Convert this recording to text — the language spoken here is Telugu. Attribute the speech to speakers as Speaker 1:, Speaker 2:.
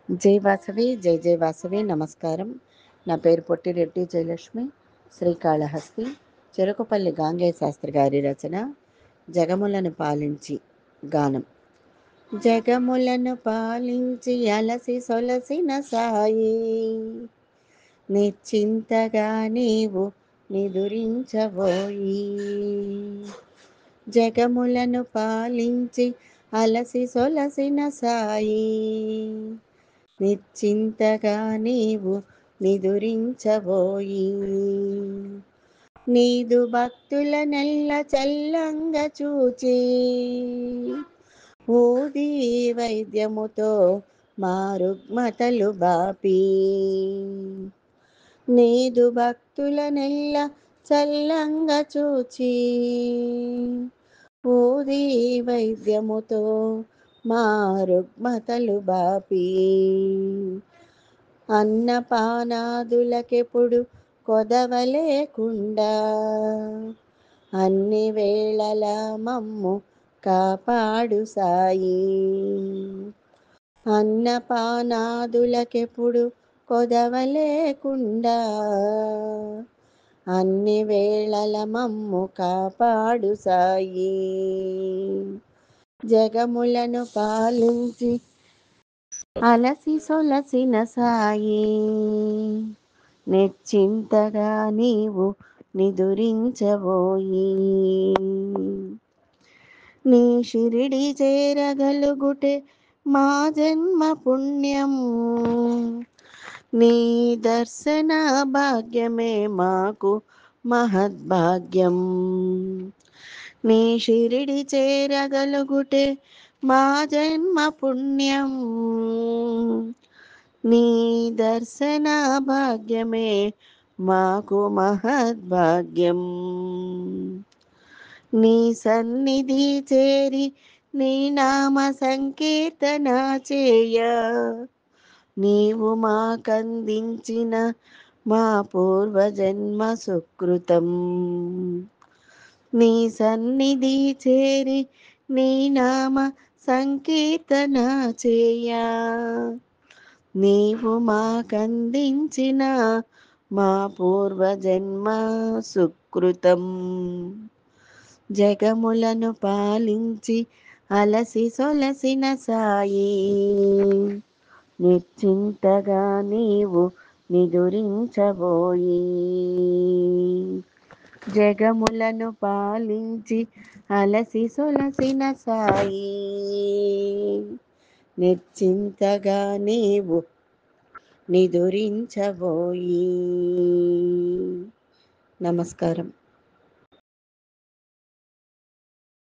Speaker 1: జై వాసవి, జై జై వాసవి. నమస్కారం. నా పేరు పొట్టిరెడ్డి జయలక్ష్మి, శ్రీకాళహస్తి. చెరుకుపల్లి గాంగేయ శాస్త్రి గారి రచన జగములను పాలించి గానం. జగములను పాలించి అలసి సొలసిన సాయి, నిశ్చింతగా నీవు నిదురించబోయి. జగములను పాలించి అలసి సొలసిన సాయి, నిశ్చింతగా నీవు నిదురించబోయి. నీదు భక్తుల నెల్ల చల్లంగా చూచి, ఊది వైద్యముతో మా రుగ్మతలు బాపి. నీదు భక్తుల నెల్ల చల్లంగా చూచి, ఊది వైద్యముతో మా రుగ్మతలు బాపి. అన్నపానాదులకెప్పుడు కొదవలేకుండా, అన్ని వేళల మమ్ము కాపాడు సాయి. అన్నపానాదులకెప్పుడు కొదవలేకుండా, అన్ని వేళల మమ్ము కాపాడు సాయి. జగములను పాలించి అలసి సొలసిన సాయి, నిశ్చింతగా నీవు నిదురించబోయి. నీ షిరిడి చేరగలుగుటే మా జన్మ పుణ్యం, నీ దర్శన భాగ్యమే మాకు మహద్భాగ్యం. నీ షిరిడి చేరగలుగుటే మా జన్మ పుణ్యం, నీ దర్శన భాగ్యమే మాకు మహద్భాగ్యం. నీ సన్నిధి చేరి నీ నామ సంకీర్తన చేయ, నీవు మాకందించిన మా పూర్వజన్మ సుకృతం. నీ సన్నిధి చేరి నీ నామ సంకీర్తన చేయ, నీవు మాకందించిన మా పూర్వజన్మ సుకృతం. జగములను పాలించి అలసి సొలసిన సాయి, నిశ్చింతగా నీవు నిదురించబోయి. జగములను పాలించి అలసి సొలసిన సాయి, నిశ్చింతగా నీవు నిదురించబోయి. నమస్కారం.